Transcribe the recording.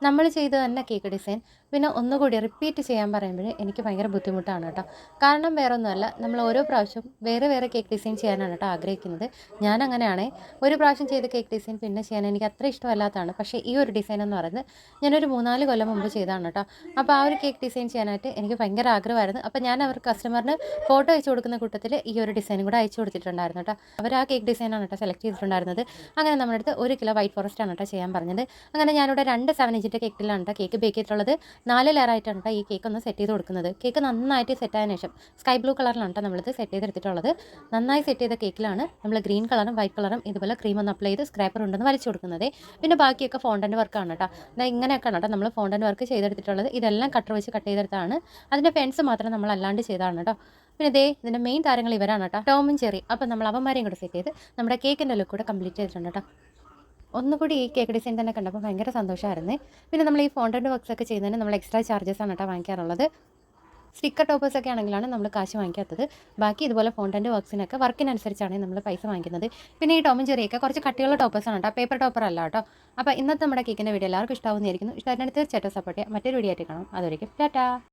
നമ്മൾ ചെയ്ത് തന്നെ കേക്ക് ഡിസൈൻ പിന്നെ ഒന്നുകൂടി റിപ്പീറ്റ് ചെയ്യാൻ പറയുമ്പോൾ എനിക്ക് ഭയങ്കര ബുദ്ധിമുട്ടാണ് കേട്ടോ. കാരണം വേറെ ഒന്നുമല്ല, നമ്മൾ ഓരോ പ്രാവശ്യം വേറെ വേറെ കേക്ക് ഡിസൈൻ ചെയ്യാനാണ് കേട്ടോ ആഗ്രഹിക്കുന്നത്. ഞാൻ അങ്ങനെയാണേ, ഒരു പ്രാവശ്യം ചെയ്ത കേക്ക് ഡിസൈൻ പിന്നെ ചെയ്യാൻ എനിക്ക് അത്ര ഇഷ്ടമല്ലാത്തതാണ്. പക്ഷേ ഈ ഒരു ഡിസൈൻ എന്ന് പറയുന്നത് ഞാനൊരു 3-4 കൊല്ലം മുമ്പ് ചെയ്തതാണ് കേട്ടോ. അപ്പോൾ ആ ഒരു കേക്ക് ഡിസൈൻ ചെയ്യാനായിട്ട് എനിക്ക് ഭയങ്കര ആഗ്രഹമായിരുന്നു. അപ്പോൾ ഞാൻ അവർ കസ്റ്റമറിന് ഫോട്ടോ അയച്ചു കൊടുക്കുന്ന കൂട്ടത്തിൽ ഈ ഒരു ഡിസൈനും കൂടെ അയച്ചു കൊടുത്തിട്ടുണ്ടായിരുന്നു കേട്ടോ. അവർ ആ കേക്ക് ഡിസൈനാണ് കേട്ടോ സെലക്ട് ചെയ്തിട്ടുണ്ടായിരുന്നത്. അങ്ങനെ നമ്മുടെ അടുത്ത് 1 കിലോ വൈറ്റ് ഫോറസ്റ്റ് ആണ് കേട്ടോ ചെയ്യാൻ പറഞ്ഞത്. അങ്ങനെ ഞാനിവിടെ 2 7 ഇഞ്ചിൻ്റെ കേക്കിലാണ് കേട്ടോ കേക്ക് ബേക്ക് ചെയ്തിട്ടുള്ളത്. 4 ലെയറായിട്ടാണ് കേട്ടോ ഈ കേക്ക് ഒന്ന് സെറ്റ് ചെയ്ത് കൊടുക്കുന്നത്. കേക്ക് നന്നായിട്ട് സെറ്റായതിനു ശേഷം സ്കൈ ബ്ലൂ കളറിലാണ് കേട്ടോ നമ്മളിത് സെറ്റ് ചെയ്തെടുത്തിട്ടുള്ളത്. നന്നായി സെറ്റ് ചെയ്ത കേക്കിലാണ് നമ്മൾ ഗ്രീൻ കളറും വൈറ്റ് കളറും ഇതുപോലെ ക്രീം ഒന്ന് അപ്ലൈ ചെയ്ത് സ്ക്രാപ്പർ ഉണ്ടെന്ന് വലിച്ചു കൊടുക്കുന്നത്. പിന്നെ ബാക്കിയൊക്കെ ഫോണ്ടൻറ്റ് വർക്കാണ് കേട്ടോ. ഇങ്ങനെയൊക്കെയാണ് കേട്ടോ നമ്മൾ ഫോണ്ടൻറ്റ് വർക്ക് ചെയ്തെടുത്തിട്ടുള്ളത്. ഇതെല്ലാം കട്ടർ വെച്ച് കട്ട് ചെയ്തെടുത്താണ്. അതിൻ്റെ ഫെൻസ് മാത്രം നമ്മൾ അല്ലാണ്ട് ചെയ്തതാണ് കേട്ടോ. പിന്നെ ഇതിൻ്റെ മെയിൻ താരങ്ങൾ ഇവരാണ് കേട്ടോ, ടോമും ചെറി. അപ്പോൾ നമ്മൾ അവന്മാരെയും കൂടെ സെറ്റ് ചെയ്ത് നമ്മുടെ കേക്കിൻ്റെ ലുക്ക് കൂടെ കംപ്ലീറ്റ് ചെയ്തിട്ടുണ്ട് കേട്ടോ. ഒന്നുകൂടി ഈ കേക്ക് ഡിസൈൻ തന്നെ കണ്ടപ്പോൾ ഭയങ്കര സന്തോഷമായിരുന്നേ. പിന്നെ നമ്മൾ ഈ ഫോണ്ടൻറ്റ് വർക്ക്സ് ഒക്കെ ചെയ്യുന്നതിന് നമ്മൾ എക്സ്ട്രാ ചാർജസ് ആണ് കേട്ടോ വാങ്ങിക്കാറുള്ളത്. സ്റ്റിക്കർ ടോപ്പേഴ്സ് ഒക്കെ ആണെങ്കിലാണ് നമ്മൾ കാശ് വാങ്ങിക്കാത്തത്. ബാക്കി ഇതുപോലെ ഫോണ്ടൻറ്റ് വർക്ക്സിനൊക്കെ വർക്കിനനുസരിച്ചാണ് നമ്മൾ പൈസ വാങ്ങിക്കുന്നത്. പിന്നെ ഈ ടോമും ചെറിയൊക്കെ കുറച്ച് കട്ടിയുള്ള ടോപ്പേഴ്സാണ് കേട്ടോ, പേപ്പർ ടോപ്പർ അല്ല കേട്ടോ. അപ്പോൾ ഇന്നത്തെ നമ്മുടെ കേക്കിൻ്റെ വീഡിയോ എല്ലാവർക്കും ഇഷ്ടമാവുന്നതായിരിക്കുന്നു. ഇഷ്ടമായിട്ട് തീർച്ചയായിട്ടും സപ്പോർട്ട് ചെയ്യാം. മറ്റൊരു വീഡിയോ ആയിട്ട് കാണാം. അതുവരെയും ടാറ്റാ.